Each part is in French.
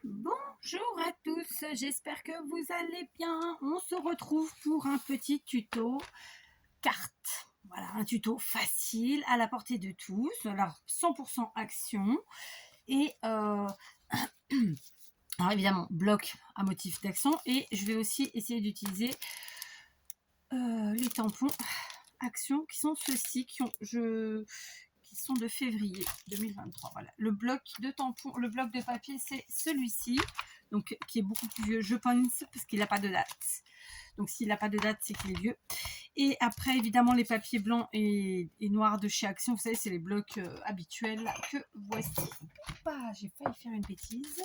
Bonjour à tous, j'espère que vous allez bien. On se retrouve pour un petit tuto carte. Voilà, un tuto facile, à la portée de tous. Alors, 100% action. Et alors évidemment, bloc à motif d'action. Et je vais aussi essayer d'utiliser les tampons action qui sont ceux-ci, qui sont de février 2023. Voilà. Le bloc de tampons, le bloc de papier, c'est celui-ci, donc qui est beaucoup plus vieux, je pense, parce qu'il n'a pas de date. Donc s'il n'a pas de date, c'est qu'il est vieux. Et après, évidemment, les papiers blancs et noirs de chez Action, vous savez, c'est les blocs habituels que voici. J'ai failli faire une bêtise.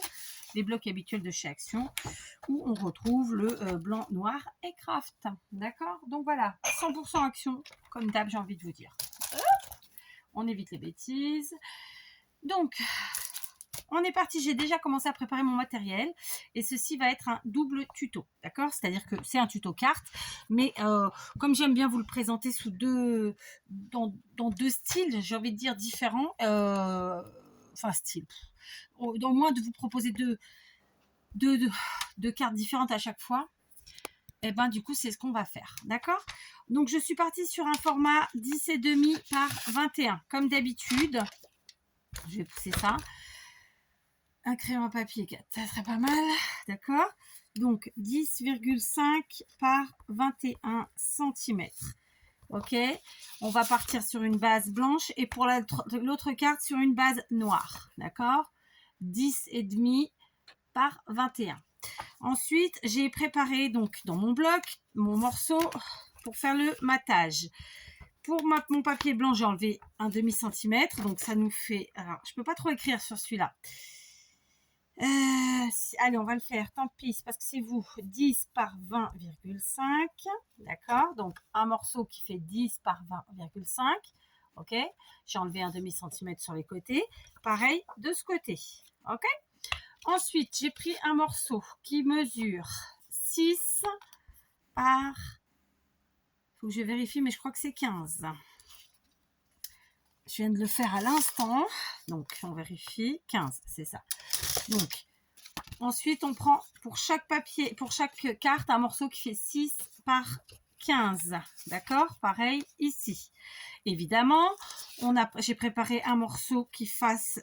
Les blocs habituels de chez Action, où on retrouve le blanc, noir et craft. D'accord? Donc voilà, 100% Action, comme d'hab, j'ai envie de vous dire. On évite les bêtises. Donc, on est parti. J'ai déjà commencé à préparer mon matériel et ceci va être un double tuto, d'accord? C'est-à-dire que c'est un tuto carte, mais comme j'aime bien vous le présenter sous dans deux styles, j'ai envie de dire différents, enfin styles, au moins de vous proposer deux cartes différentes à chaque fois. Et ben du coup c'est ce qu'on va faire, d'accord? Donc je suis partie sur un format 10,5 par 21 comme d'habitude. Je vais pousser ça. Un crayon à papier 4, ça serait pas mal, d'accord? Donc 10,5 par 21 cm. Ok, on va partir sur une base blanche et pour l'autre carte sur une base noire, d'accord? 10,5 par 21. Ensuite, j'ai préparé donc dans mon bloc mon morceau pour faire le matage. Pour mon papier blanc, j'ai enlevé un demi-centimètre, donc ça nous fait... Alors, je peux pas trop écrire sur celui-là. Allez, on va le faire, tant pis, parce que c'est vous. 10 par 20,5, d'accord? Donc, un morceau qui fait 10 par 20,5, ok? J'ai enlevé un demi-centimètre sur les côtés. Pareil de ce côté, ok? Ensuite, j'ai pris un morceau qui mesure 6 par... Faut que je vérifie, mais je crois que c'est 15. Je viens de le faire à l'instant. Donc, on vérifie. 15, c'est ça. Donc, ensuite, on prend pour chaque papier, pour chaque carte, un morceau qui fait 6 par 15. D'accord? Pareil ici. Évidemment, j'ai préparé un morceau qui fasse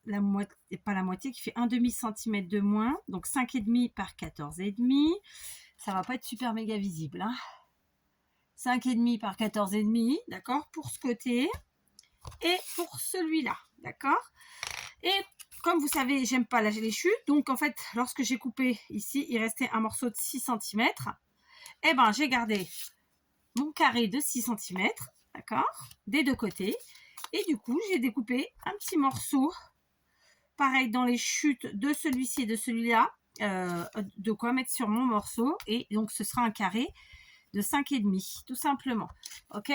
la moitié, pas la moitié, qui fait un demi-centimètre de moins. Donc 5,5 par 14,5. Ça va pas être super méga visible. Hein. 5,5 par 14,5. D'accord? Pour ce côté. Et pour celui-là. D'accord? Et comme vous savez, j'aime pas les chutes. Donc, en fait, lorsque j'ai coupé ici, il restait un morceau de 6 cm. Eh ben, j'ai gardé mon carré de 6 cm, d'accord, des deux côtés. Et du coup, j'ai découpé un petit morceau, pareil dans les chutes de celui-ci et de celui-là, de quoi mettre sur mon morceau. Et donc, ce sera un carré de 5,5, tout simplement. Ok,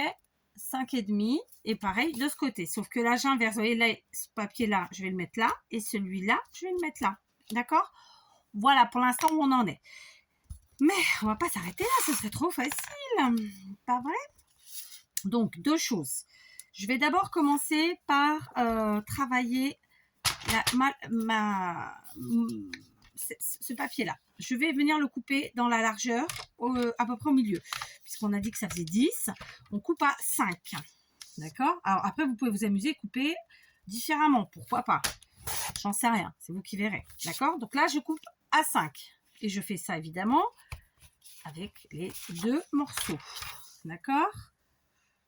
5,5 et pareil de ce côté. Sauf que là, j'inverse. Vous voyez, là, ce papier-là, je vais le mettre là. Et celui-là, je vais le mettre là. D'accord? Voilà pour l'instant où on en est. Mais on va pas s'arrêter là, ce serait trop facile. Pas vrai? Donc, deux choses. Je vais d'abord commencer par travailler ce papier-là. Je vais venir le couper dans la largeur, à peu près au milieu. Puisqu'on a dit que ça faisait 10, on coupe à 5. D'accord? Alors après, vous pouvez vous amuser, couper différemment. Pourquoi pas? J'en sais rien. C'est vous qui verrez. D'accord? Donc là, je coupe à 5. Et je fais ça, évidemment, avec les deux morceaux. D'accord?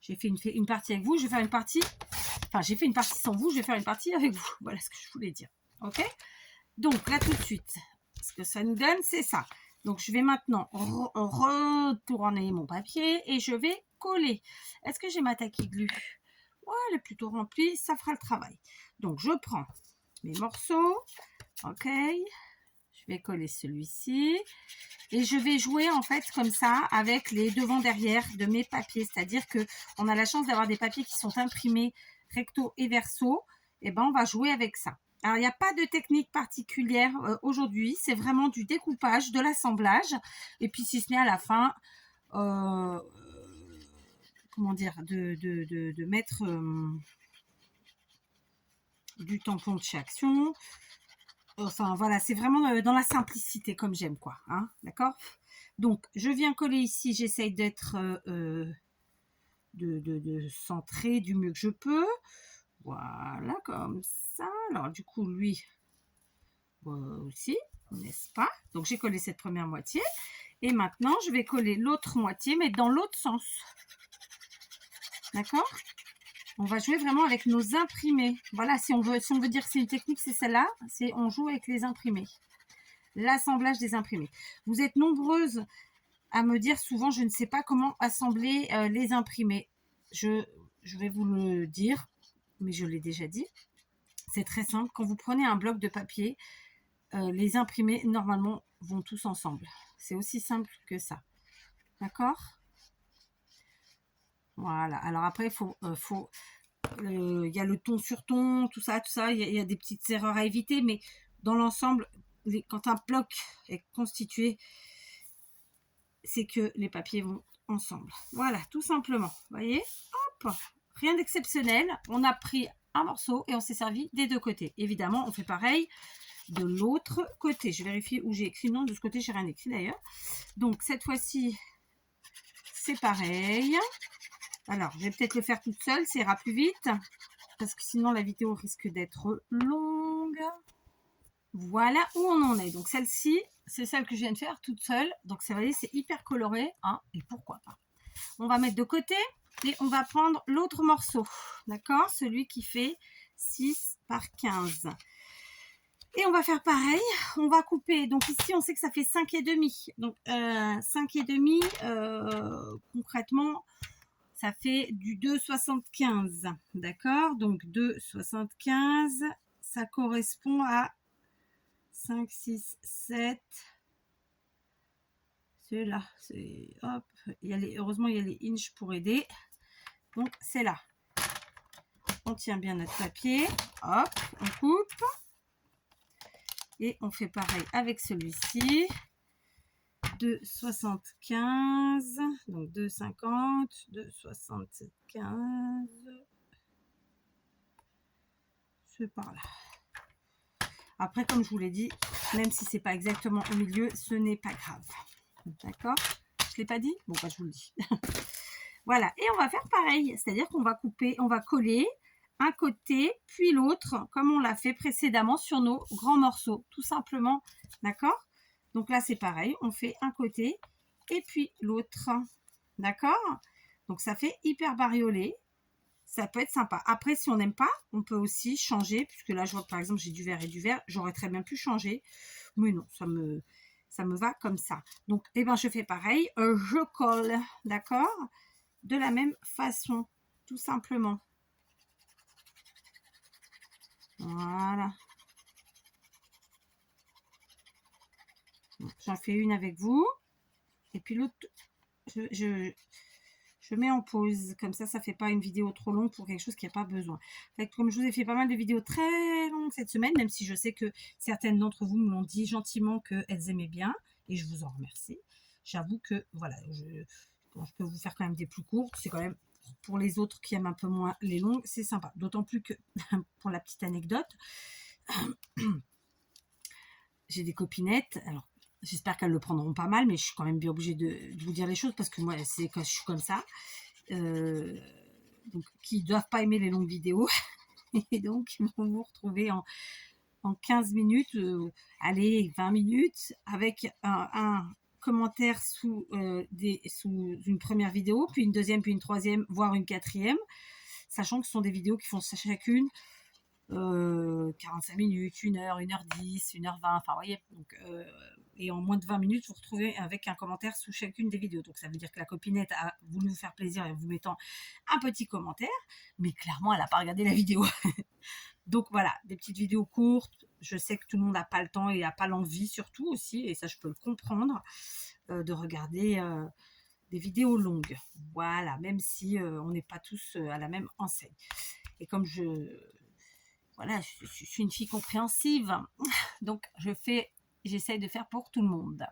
J'ai fait une partie avec vous. Je vais faire une partie... Enfin, j'ai fait une partie sans vous. Je vais faire une partie avec vous. Voilà ce que je voulais dire. OK? Donc, là, tout de suite, ce que ça nous donne, c'est ça. Donc, je vais maintenant retourner mon papier et je vais coller. Est-ce que j'ai ma taquille glue? Ouais, elle est plutôt remplie. Ça fera le travail. Donc, je prends mes morceaux. OK. Je vais coller celui-ci. Et je vais jouer, en fait, comme ça, avec les devant-derrière de mes papiers. C'est-à-dire qu'on a la chance d'avoir des papiers qui sont imprimés recto et verso. Et ben, on va jouer avec ça. Alors, il n'y a pas de technique particulière aujourd'hui. C'est vraiment du découpage, de l'assemblage. Et puis, si ce n'est à la fin, comment dire, de mettre du tampon de chez Action. Enfin, voilà, c'est vraiment dans la simplicité comme j'aime, quoi. Hein, d'accord? Donc, je viens coller ici. J'essaye d'être... de centrer du mieux que je peux. Voilà, comme ça. Alors, du coup, lui aussi, n'est-ce pas? Donc, j'ai collé cette première moitié. Et maintenant, je vais coller l'autre moitié, mais dans l'autre sens. D'accord? On va jouer vraiment avec nos imprimés. Voilà, si on veut dire que c'est une technique, c'est celle-là. C'est on joue avec les imprimés. L'assemblage des imprimés. Vous êtes nombreuses à me dire souvent, je ne sais pas comment assembler les imprimés. Je vais vous le dire, mais je l'ai déjà dit. C'est très simple. Quand vous prenez un bloc de papier, les imprimés, normalement, vont tous ensemble. C'est aussi simple que ça. D'accord? Voilà. Alors après, il y a le ton sur ton, tout ça. Il y a des petites erreurs à éviter, mais dans l'ensemble, quand un bloc est constitué, c'est que les papiers vont ensemble. Voilà, tout simplement. Vous voyez? Hop! Rien d'exceptionnel. On a pris un morceau et on s'est servi des deux côtés. Évidemment, on fait pareil de l'autre côté. Je vérifie où j'ai écrit. Non, de ce côté, j'ai rien écrit d'ailleurs. Donc, cette fois-ci, c'est pareil. Alors, je vais peut-être le faire toute seule. Ça ira plus vite. Parce que sinon, la vidéo risque d'être longue. Voilà où on en est. Donc, celle-ci, c'est celle que je viens de faire toute seule. Donc, ça va dire, c'est hyper coloré. Hein, et pourquoi pas. On va mettre de côté. Et on va prendre l'autre morceau. D'accord? Celui qui fait 6 par 15. Et on va faire pareil, on va couper, donc ici on sait que ça fait 5,5. Donc 5,5, concrètement, ça fait du 2,75. D'accord? Donc 2,75, ça correspond à 5, 6, 7. C'est là, hop, heureusement il y a les inches pour aider. Donc c'est là. On tient bien notre papier, hop, on coupe. Et on fait pareil avec celui-ci. 2,75. Donc 2,50. 2,75. C'est par là. Après, comme je vous l'ai dit, même si c'est pas exactement au milieu, ce n'est pas grave. D'accord? Je ne l'ai pas dit? Bon, bah, je vous le dis. Voilà. Et on va faire pareil. C'est-à-dire qu'on va couper, on va coller un côté, puis l'autre, comme on l'a fait précédemment sur nos grands morceaux, tout simplement. D'accord? Donc là, c'est pareil. On fait un côté et puis l'autre. D'accord? Donc, ça fait hyper bariolé. Ça peut être sympa. Après, si on n'aime pas, on peut aussi changer. Puisque là, je vois que, par exemple, j'ai du vert et du vert. J'aurais très bien pu changer. Mais non, ça me va comme ça. Donc, eh ben, je fais pareil. Je colle. D'accord? De la même façon. Tout simplement. Voilà. J'en fais une avec vous. Et puis l'autre, je mets en pause. Comme ça ne fait pas une vidéo trop longue pour quelque chose qui n'a pas besoin. En fait, comme je vous ai fait pas mal de vidéos très longues cette semaine, même si je sais que certaines d'entre vous me l'ont dit gentiment qu'elles aimaient bien. Et je vous en remercie. J'avoue que, voilà, je peux vous faire quand même des plus courtes. C'est quand même, pour les autres qui aiment un peu moins les longues, c'est sympa. D'autant plus que, pour la petite anecdote, j'ai des copinettes. Alors, j'espère qu'elles le prendront pas mal, mais je suis quand même bien obligée de vous dire les choses parce que moi, c'est quand je suis comme ça. Donc, qui ne doivent pas aimer les longues vidéos. Et donc, ils vont vous retrouver en 15 minutes, allez, 20 minutes, avec un commentaire sous une première vidéo, puis une deuxième, puis une troisième, voire une quatrième, sachant que ce sont des vidéos qui font chacune 45 minutes, 1h, 1h10, 1h20, enfin, vous voyez, donc, et en moins de 20 minutes, vous vous retrouvez avec un commentaire sous chacune des vidéos. Donc, ça veut dire que la copinette a voulu vous faire plaisir en vous mettant un petit commentaire, mais clairement, elle n'a pas regardé la vidéo. Donc, voilà, des petites vidéos courtes. Je sais que tout le monde n'a pas le temps et n'a pas l'envie, surtout aussi, et ça, je peux le comprendre, de regarder des vidéos longues. Voilà, même si on n'est pas tous à la même enseigne. Et comme voilà, je suis une fille compréhensive, donc j'essaye de faire pour tout le monde.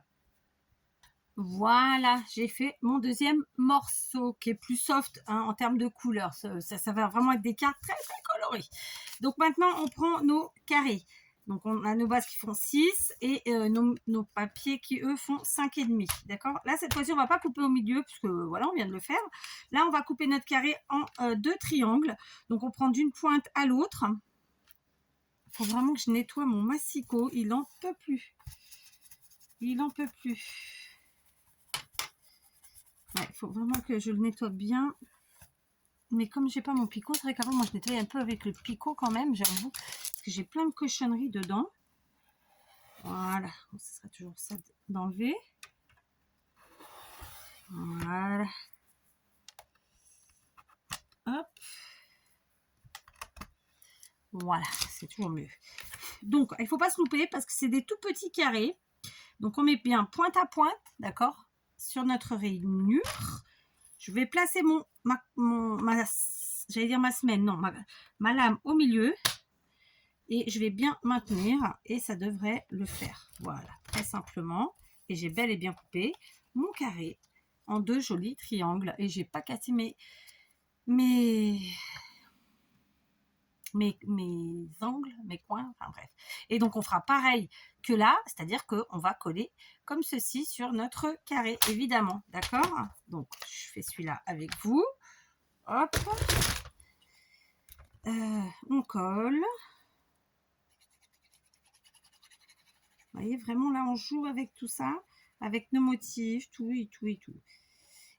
Voilà, j'ai fait mon deuxième morceau qui est plus soft hein, en termes de couleur. Ça va vraiment être des cartes très très colorées. Donc maintenant, on prend nos carrés. Donc, on a nos bases qui font 6 et nos papiers qui, eux, font 5,5. D'accord? Là, cette fois-ci, on ne va pas couper au milieu puisque, voilà, on vient de le faire. Là, on va couper notre carré en 2 triangles. Donc, on prend d'une pointe à l'autre. Il faut vraiment que je nettoie mon massicot. Il n'en peut plus. Il n'en peut plus. Ouais, il faut vraiment que je le nettoie bien. Mais comme j'ai pas mon picot, c'est vrai qu'avant, moi, je nettoyais un peu avec le picot quand même, j'avoue. Parce que j'ai plein de cochonneries dedans. Voilà. Donc, ce sera toujours ça d'enlever. Voilà. Hop. Voilà, c'est toujours mieux. Donc, il ne faut pas se louper parce que c'est des tout petits carrés. Donc, on met bien pointe à pointe, d'accord, sur notre rainure. Je vais placer j'allais dire ma semelle, non, ma lame au milieu. Et je vais bien maintenir et ça devrait le faire. Voilà, très simplement. Et j'ai bel et bien coupé mon carré en 2 jolis triangles. Et j'ai pas cassé mes angles, mes coins, enfin bref. Et donc, on fera pareil que là, c'est-à-dire qu'on va coller comme ceci sur notre carré, évidemment. D'accord? Donc, je fais celui-là avec vous. Hop. On colle. Vous voyez, vraiment, là, on joue avec tout ça, avec nos motifs, tout et tout et tout.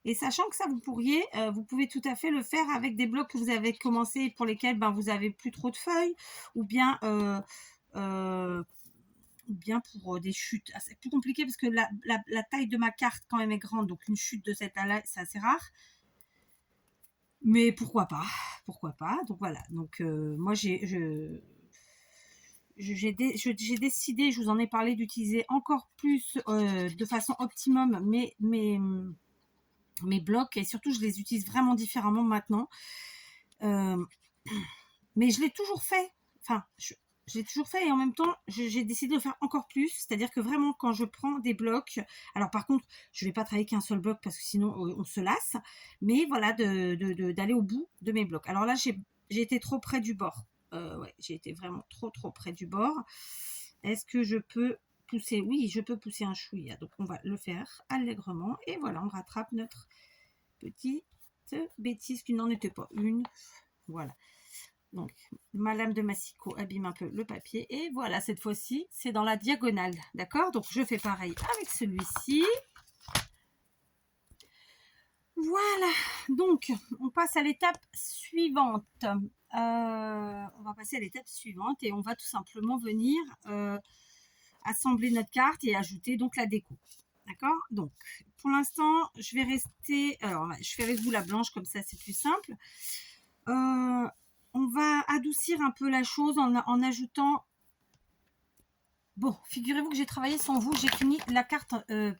Et sachant que ça, vous pouvez tout à fait le faire avec des blocs que vous avez commencé et pour lesquels vous n'avez plus trop de feuilles, ou bien pour des chutes. C'est plus compliqué parce que la taille de ma carte quand même est grande, donc une chute de cette taille-là, c'est assez rare. Mais pourquoi pas? Pourquoi pas? Donc voilà. Donc moi j'ai décidé, je vous en ai parlé, d'utiliser encore plus de façon optimum mes blocs et surtout je les utilise vraiment différemment maintenant. Mais je l'ai toujours fait. Enfin, je l'ai toujours fait et en même temps, j'ai décidé de le faire encore plus. C'est-à-dire que vraiment, quand je prends des blocs, alors par contre, je ne vais pas travailler qu'un seul bloc parce que sinon, on se lasse. Mais voilà, d'aller au bout de mes blocs. Alors là, j'ai été trop près du bord. Ouais, j'ai été vraiment trop près du bord. Est-ce que je peux pousser? Oui, je peux pousser un chouïa. Donc, on va le faire allègrement. Et voilà, on rattrape notre petite bêtise qui n'en était pas une. Voilà. Donc, ma lame de massicot abîme un peu le papier. Et voilà, cette fois-ci, c'est dans la diagonale. D'accord? Donc, je fais pareil avec celui-ci. Voilà. Donc, on passe à l'étape suivante. On va passer à l'étape suivante et on va tout simplement venir assembler notre carte et ajouter donc la déco. D'accord? Donc, pour l'instant, je vais rester... Alors, je fais avec vous la blanche, comme ça, c'est plus simple. On va adoucir un peu la chose en ajoutant... Bon, figurez-vous que j'ai travaillé sans vous, j'ai fini la carte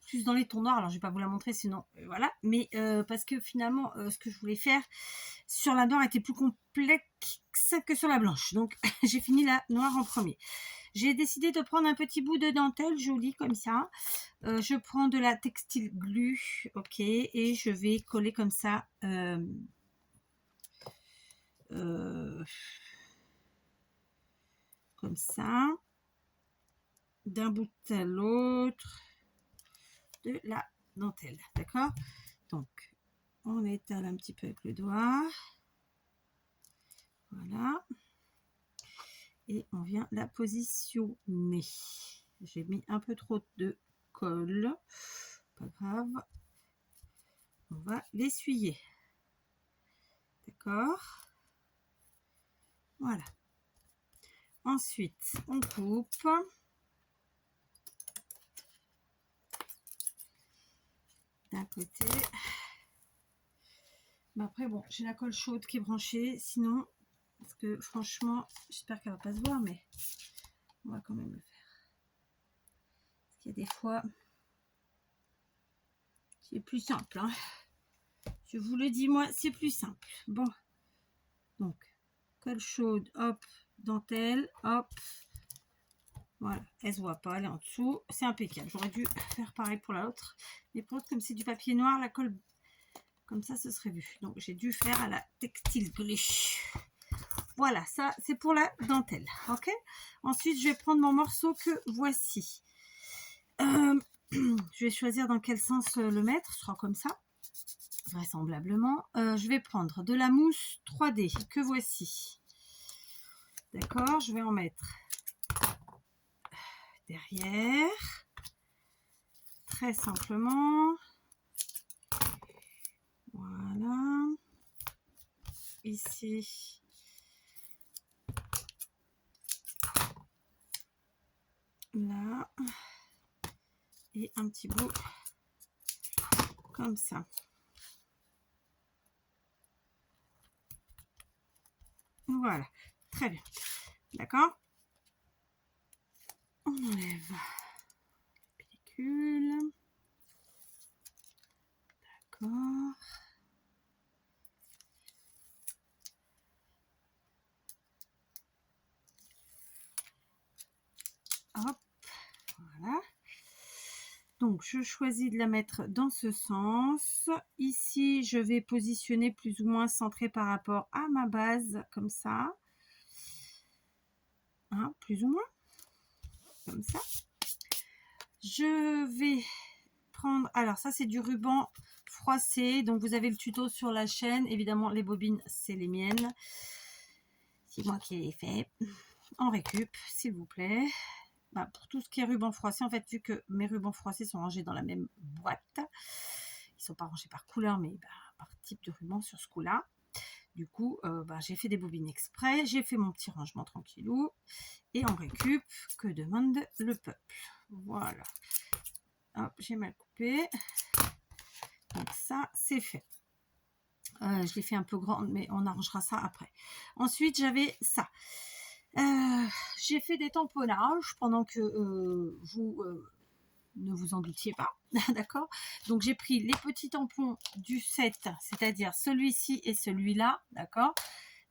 plus dans les tons noirs, alors je ne vais pas vous la montrer sinon, voilà, mais parce que finalement, ce que je voulais faire sur la noire était plus complexe que sur la blanche, donc j'ai fini la noire en premier. J'ai décidé de prendre un petit bout de dentelle joli comme ça, je prends de la textile glue, ok, et je vais coller comme ça, comme ça, d'un bout à l'autre de la dentelle, d'accord? Donc, on étale un petit peu avec le doigt, voilà, et on vient la positionner. J'ai mis un peu trop de colle, pas grave, on va l'essuyer, d'accord? Voilà. Ensuite, on coupe. D'un côté. Mais après, bon, j'ai la colle chaude qui est branchée. Sinon, parce que franchement, j'espère qu'elle va pas se voir, mais on va quand même le faire. Parce qu'il y a des fois, c'est plus simple. Hein. Je vous le dis, moi, c'est plus simple. Bon, donc, colle chaude, hop, dentelle, hop. Voilà, elle se voit pas, elle est en dessous. C'est impeccable. J'aurais dû faire pareil pour l'autre. Mais pour l'autre, comme c'est du papier noir, la colle... Comme ça, ce serait vu. Donc, j'ai dû faire à la textile glue. Voilà, ça c'est pour la dentelle, ok. Ensuite, je vais prendre mon morceau que voici. Je vais choisir dans quel sens le mettre, ce sera comme ça, vraisemblablement. Je vais prendre de la mousse 3D que voici. D'accord, je vais en mettre derrière, très simplement. Voilà. Ici. Là. Et un petit bout comme ça. Voilà, très bien. D'accord. On enlève la pellicule. D'accord. Hop, voilà. Donc, je choisis de la mettre dans ce sens. Ici, je vais positionner plus ou moins centré par rapport à ma base, comme ça. Hein, plus ou moins. Comme ça. Je vais prendre... Alors, ça, c'est du ruban froissé. Donc, vous avez le tuto sur la chaîne. Évidemment, les bobines, c'est les miennes. C'est moi qui les ai fait. En récup, s'il vous plaît. Bah, pour tout ce qui est ruban froissé, en fait, vu que mes rubans froissés sont rangés dans la même boîte, ils ne sont pas rangés par couleur, mais par type de ruban sur ce coup-là. Du coup, j'ai fait des bobines exprès, j'ai fait mon petit rangement tranquillou, et on récup, que demande le peuple. Voilà. Hop, j'ai mal coupé. Donc ça, c'est fait. Je l'ai fait un peu grande, mais on arrangera ça après. Ensuite, j'avais ça. J'ai fait des tamponnages pendant que vous ne vous en doutiez pas, d'accord. Donc j'ai pris les petits tampons du set, c'est-à-dire celui-ci et celui-là, d'accord.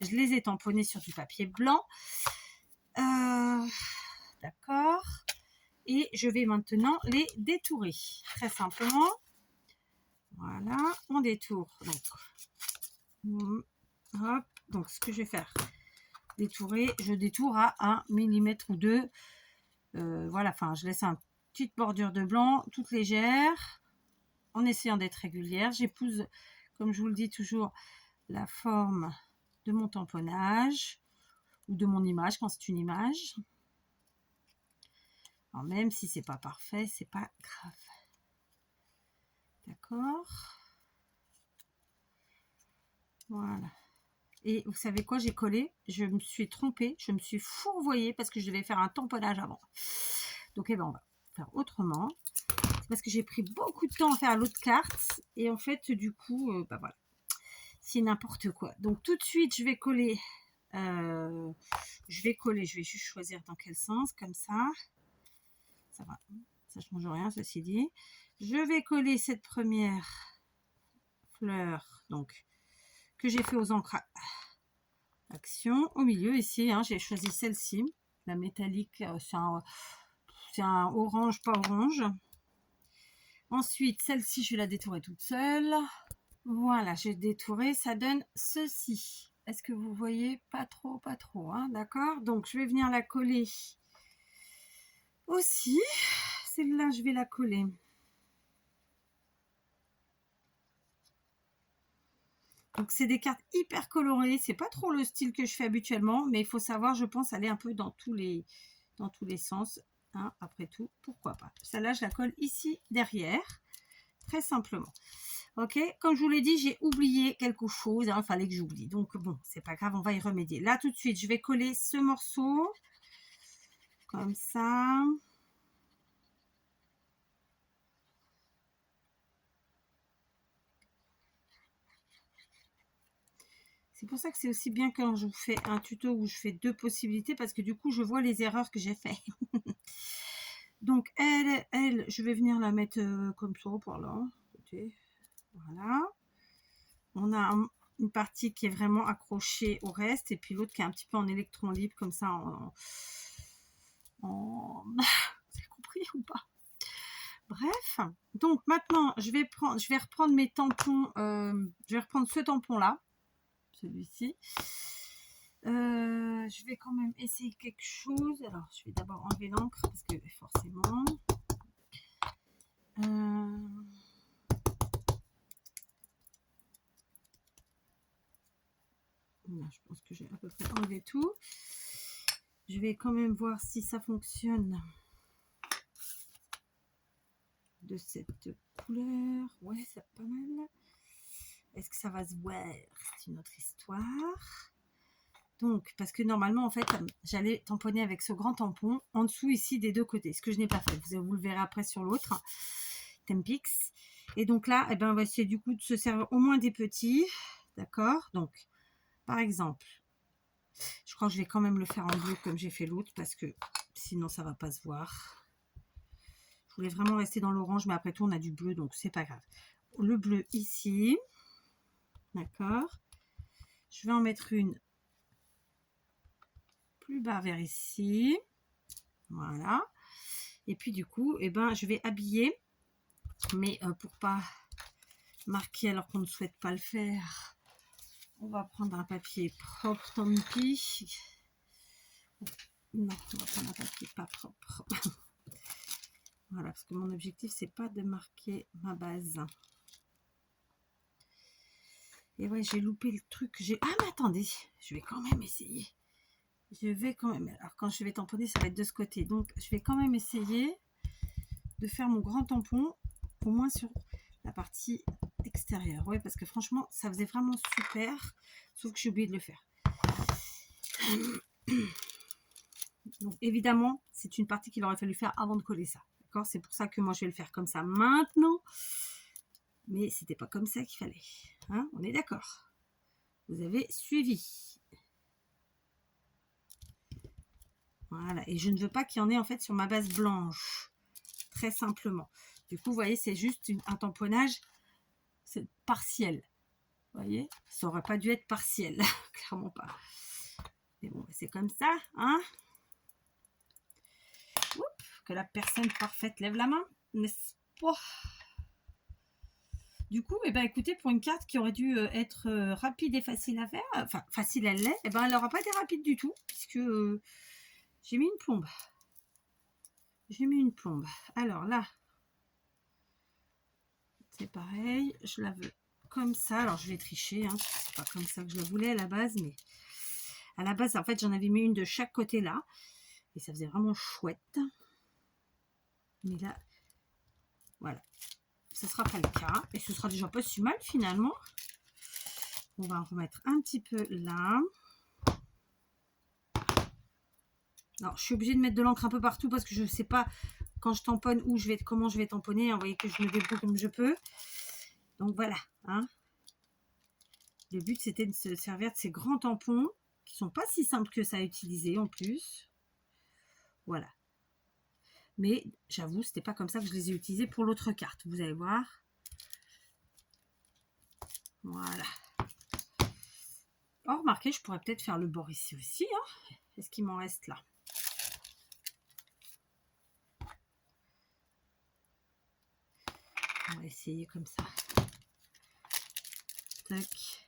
Je les ai tamponnés sur du papier blanc, d'accord. Et je vais maintenant les détourer, très simplement. Voilà, on détourne. Donc, hop. Donc ce que je vais faire, détourer, je détourne à 1 mm ou 2. Voilà, enfin je laisse une petite bordure de blanc, toute légère, en essayant d'être régulière. J'épouse, comme je vous le dis toujours, la forme de mon tamponnage ou de mon image quand c'est une image. Alors, même si c'est pas parfait, c'est pas grave. D'accord. Voilà. Et vous savez quoi, j'ai collé, je me suis trompée, je me suis fourvoyée parce que je devais faire un tamponnage avant. Donc, on va faire autrement. C'est parce que j'ai pris beaucoup de temps à faire l'autre carte. Et en fait, du coup, voilà. C'est n'importe quoi. Donc, tout de suite, je vais coller. Je vais juste choisir dans quel sens, comme ça. Ça va. Ça change rien, ceci dit. Je vais coller cette première fleur, donc, que j'ai fait aux encres Action au milieu ici, hein, j'ai choisi celle-ci, la métallique, c'est un orange, pas orange. Ensuite, celle-ci, je vais la détourer toute seule. Voilà, j'ai détouré, ça donne ceci. Est-ce que vous voyez? Pas trop, hein, d'accord. Donc, je vais venir la coller aussi. Celle-là, je vais la coller. Donc, c'est des cartes hyper colorées. C'est pas trop le style que je fais habituellement, mais il faut savoir, je pense, aller un peu dans tous les sens. Hein, après tout, pourquoi pas. Celle-là, je la colle ici derrière, très simplement. Ok, comme je vous l'ai dit, j'ai oublié quelque chose. Hein, il fallait que j'oublie. Donc, bon, c'est pas grave, on va y remédier. Là, tout de suite, je vais coller ce morceau. Comme ça. C'est pour ça que c'est aussi bien quand je vous fais un tuto où je fais 2 possibilités, parce que du coup, je vois les erreurs que j'ai fait. Donc, elle, je vais venir la mettre comme ça, par là. Voilà. On a une partie qui est vraiment accrochée au reste, et puis l'autre qui est un petit peu en électron libre, comme ça, vous avez compris ou pas? Bref, donc maintenant, je vais reprendre mes tampons, je vais reprendre ce tampon-là, celui-ci. Je vais quand même essayer quelque chose. Alors, je vais d'abord enlever l'encre parce que forcément. Là, je pense que j'ai à peu près enlevé tout. Je vais quand même voir si ça fonctionne de cette couleur. Ouais, c'est pas mal. Est-ce que ça va se voir? C'est une autre histoire. Donc, parce que normalement, en fait, j'allais tamponner avec ce grand tampon en dessous ici des deux côtés, ce que je n'ai pas fait. Vous le verrez après sur l'autre Tempix. Et donc là, eh ben, on va essayer du coup de se servir au moins des petits. D'accord? Donc, par exemple, je crois que je vais quand même le faire en bleu comme j'ai fait l'autre parce que sinon ça va pas se voir. Je voulais vraiment rester dans l'orange, mais après tout on a du bleu, donc c'est pas grave. Le bleu ici, d'accord. Je vais en mettre une plus bas vers ici, voilà. Et puis du coup, eh ben, je vais habiller, mais pour pas marquer alors qu'on ne souhaite pas le faire, on va prendre un papier propre, tant pis. Non, on va prendre un papier pas propre. Voilà, parce que mon objectif, c'est pas de marquer ma base. Et ouais, j'ai loupé le truc. Ah, mais attendez, je vais quand même essayer. Je vais quand même... Alors, quand je vais tamponner, ça va être de ce côté. Donc, je vais quand même essayer de faire mon grand tampon, au moins sur la partie extérieure. Ouais, parce que franchement, ça faisait vraiment super. Sauf que j'ai oublié de le faire. Donc, évidemment, c'est une partie qu'il aurait fallu faire avant de coller ça. D'accord? C'est pour ça que moi, je vais le faire comme ça maintenant. Mais c'était pas comme ça qu'il fallait. Hein? On est d'accord. Vous avez suivi. Voilà. Et je ne veux pas qu'il y en ait en fait sur ma base blanche. Très simplement. Du coup, vous voyez, c'est juste un tamponnage partiel. Vous voyez? Ça aurait pas dû être partiel. Clairement pas. Mais bon, c'est comme ça. Hein? Oups, que la personne parfaite lève la main. N'est-ce pas? Du coup, eh ben, écoutez, pour une carte qui aurait dû être rapide et facile à faire, enfin facile elle l'est, eh ben, elle n'aura pas été rapide du tout, puisque j'ai mis une plombe. J'ai mis une plombe. Alors là, c'est pareil, je la veux comme ça. Alors je vais tricher, hein. C'est pas comme ça que je la voulais à la base, mais à la base, en fait, j'en avais mis une de chaque côté là, et ça faisait vraiment chouette. Mais là, voilà, ce sera pas le cas, et ce sera déjà pas si mal finalement. On va en remettre un petit peu là. Alors, je suis obligée de mettre de l'encre un peu partout parce que je ne sais pas quand je tamponne comment je vais tamponner. Vous voyez que je me débrouille comme je peux. Donc voilà. Hein. Le but, c'était de se servir de ces grands tampons qui ne sont pas si simples que ça à utiliser en plus. Voilà. Mais j'avoue, c'était pas comme ça que je les ai utilisés pour l'autre carte. Vous allez voir. Voilà. Oh, remarquez, je pourrais peut-être faire le bord ici aussi. Hein. Est-ce qu'il m'en reste là? On va essayer comme ça. Tac.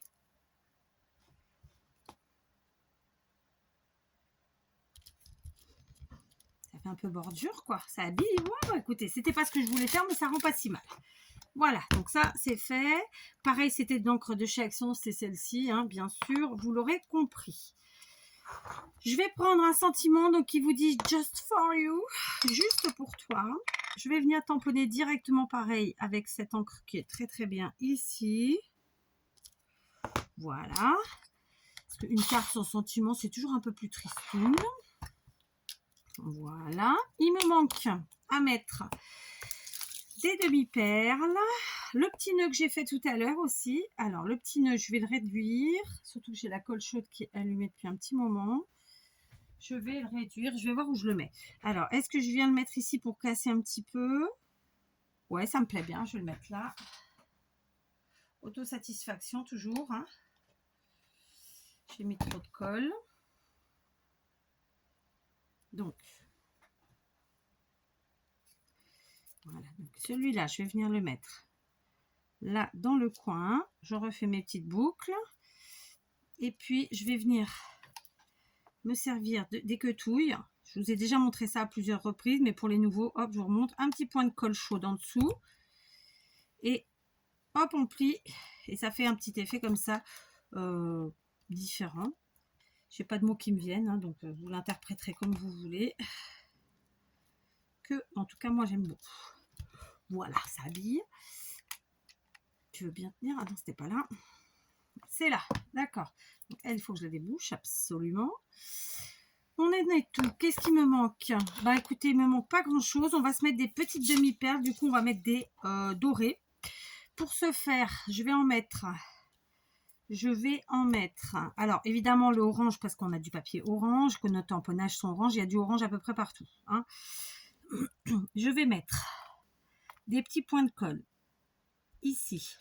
Ça fait un peu bordure, quoi. Ça habille. Ouais, écoutez, c'était pas ce que je voulais faire, mais ça rend pas si mal. Voilà, donc ça, c'est fait. Pareil, c'était de l'encre de chez Action, c'est celle-ci, hein, bien sûr. Vous l'aurez compris. Je vais prendre un sentiment donc qui vous dit « Just for you », juste pour toi. Je vais venir tamponner directement pareil avec cette encre qui est très très bien ici. Voilà. Parce qu'une carte sans sentiment, c'est toujours un peu plus tristoune. Voilà. Il me manque à mettre des demi-perles. Le petit nœud que j'ai fait tout à l'heure aussi. Alors, le petit nœud, je vais le réduire. Surtout que j'ai la colle chaude qui est allumée depuis un petit moment. Je vais le réduire. Je vais voir où je le mets. Alors, est-ce que je viens le mettre ici pour casser un petit peu? Ouais, ça me plaît bien. Je vais le mettre là. Autosatisfaction toujours. Hein. J'ai mis trop de colle. Donc, voilà. Donc, celui-là, je vais venir le mettre là dans le coin. Je refais mes petites boucles. Et puis, je vais venir me servir des quetouilles. Je vous ai déjà montré ça à plusieurs reprises, mais pour les nouveaux, hop, je vous remonte un petit point de colle chaude en dessous. Et hop, on plie. Et ça fait un petit effet comme ça, différent. Je n'ai pas de mots qui me viennent, hein, donc vous l'interpréterez comme vous voulez. En tout cas, moi, j'aime beaucoup. Voilà, ça habille. Tu veux bien tenir? Ah non, c'était pas là. C'est là, d'accord. Elle, il faut que je la débouche, absolument. On est tout. Qu'est-ce qui me manque? Bah écoutez, il me manque pas grand chose. On va se mettre des petites demi-perles. Du coup, on va mettre des dorés. Pour ce faire, je vais en mettre. Alors évidemment le orange parce qu'on a du papier orange, que nos tamponnages sont orange. Il y a du orange à peu près partout. Hein. Je vais mettre des petits points de colle ici,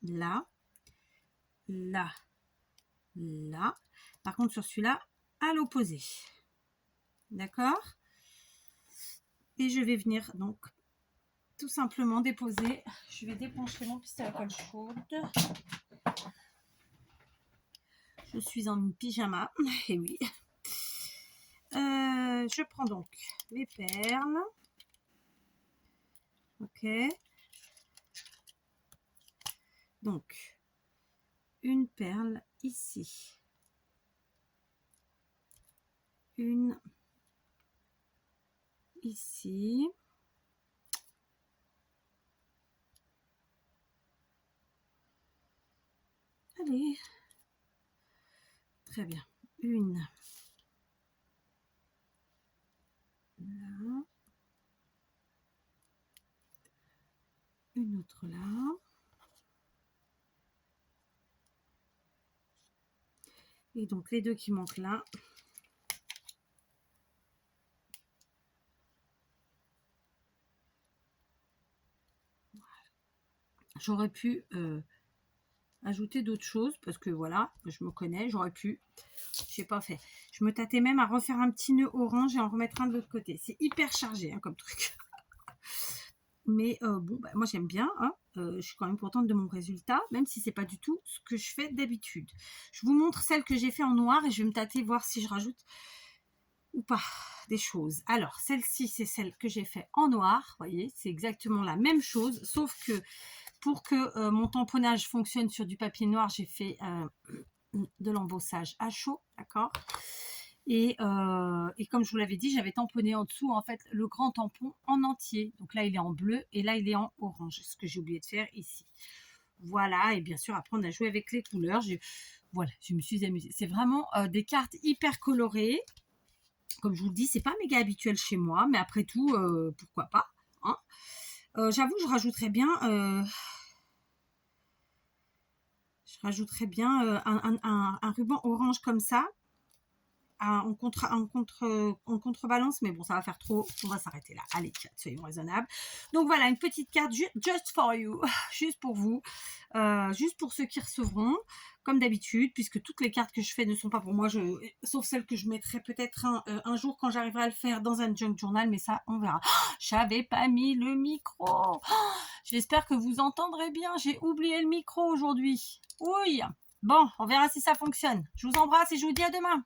là, là, là. Par contre sur celui-là, à l'opposé. D'accord? Et je vais venir donc tout simplement déposer. Je vais dépencher mon pistolet à colle chaude. Je suis en pyjama. Et oui. Je prends donc les perles. Ok. Donc, une perle ici. Une ici. Allez. Très bien. Une. Là. Une autre là. Et donc, les deux qui manquent là. J'aurais pu ajouter d'autres choses parce que voilà, je me connais, j'aurais pu. Je n'ai pas fait. Je me tâtais même à refaire un petit nœud orange et en remettre un de l'autre côté. C'est hyper chargé hein, comme truc. Mais bon, bah, moi j'aime bien. Hein. Je suis quand même contente de mon résultat, même si c'est pas du tout ce que je fais d'habitude. Je vous montre celle que j'ai fait en noir et je vais me tâter voir si je rajoute ou pas des choses. Alors, celle-ci, c'est celle que j'ai fait en noir. Vous voyez, c'est exactement la même chose, sauf que pour que mon tamponnage fonctionne sur du papier noir, j'ai fait de l'embossage à chaud, d'accord. Et comme je vous l'avais dit, j'avais tamponné en dessous, en fait, le grand tampon en entier. Donc là, il est en bleu et là, il est en orange, ce que j'ai oublié de faire ici. Voilà, et bien sûr, après, on a joué avec les couleurs. Voilà, je me suis amusée. C'est vraiment des cartes hyper colorées. Comme je vous le dis, c'est pas méga habituel chez moi, mais après tout, pourquoi pas. Hein. J'avoue, je rajouterais bien un ruban orange comme ça. En contrebalance, mais bon, ça va faire trop. On va s'arrêter là. Allez, soyons raisonnables. Donc voilà, une petite carte just for you, juste pour vous, juste pour ceux qui recevront, comme d'habitude, puisque toutes les cartes que je fais ne sont pas pour moi, sauf celles que je mettrai peut-être un jour quand j'arriverai à le faire dans un junk journal, mais ça, on verra. Oh, j'avais pas mis le micro. Oh, j'espère que vous entendrez bien. J'ai oublié le micro aujourd'hui. Oui. Bon, on verra si ça fonctionne. Je vous embrasse et je vous dis à demain.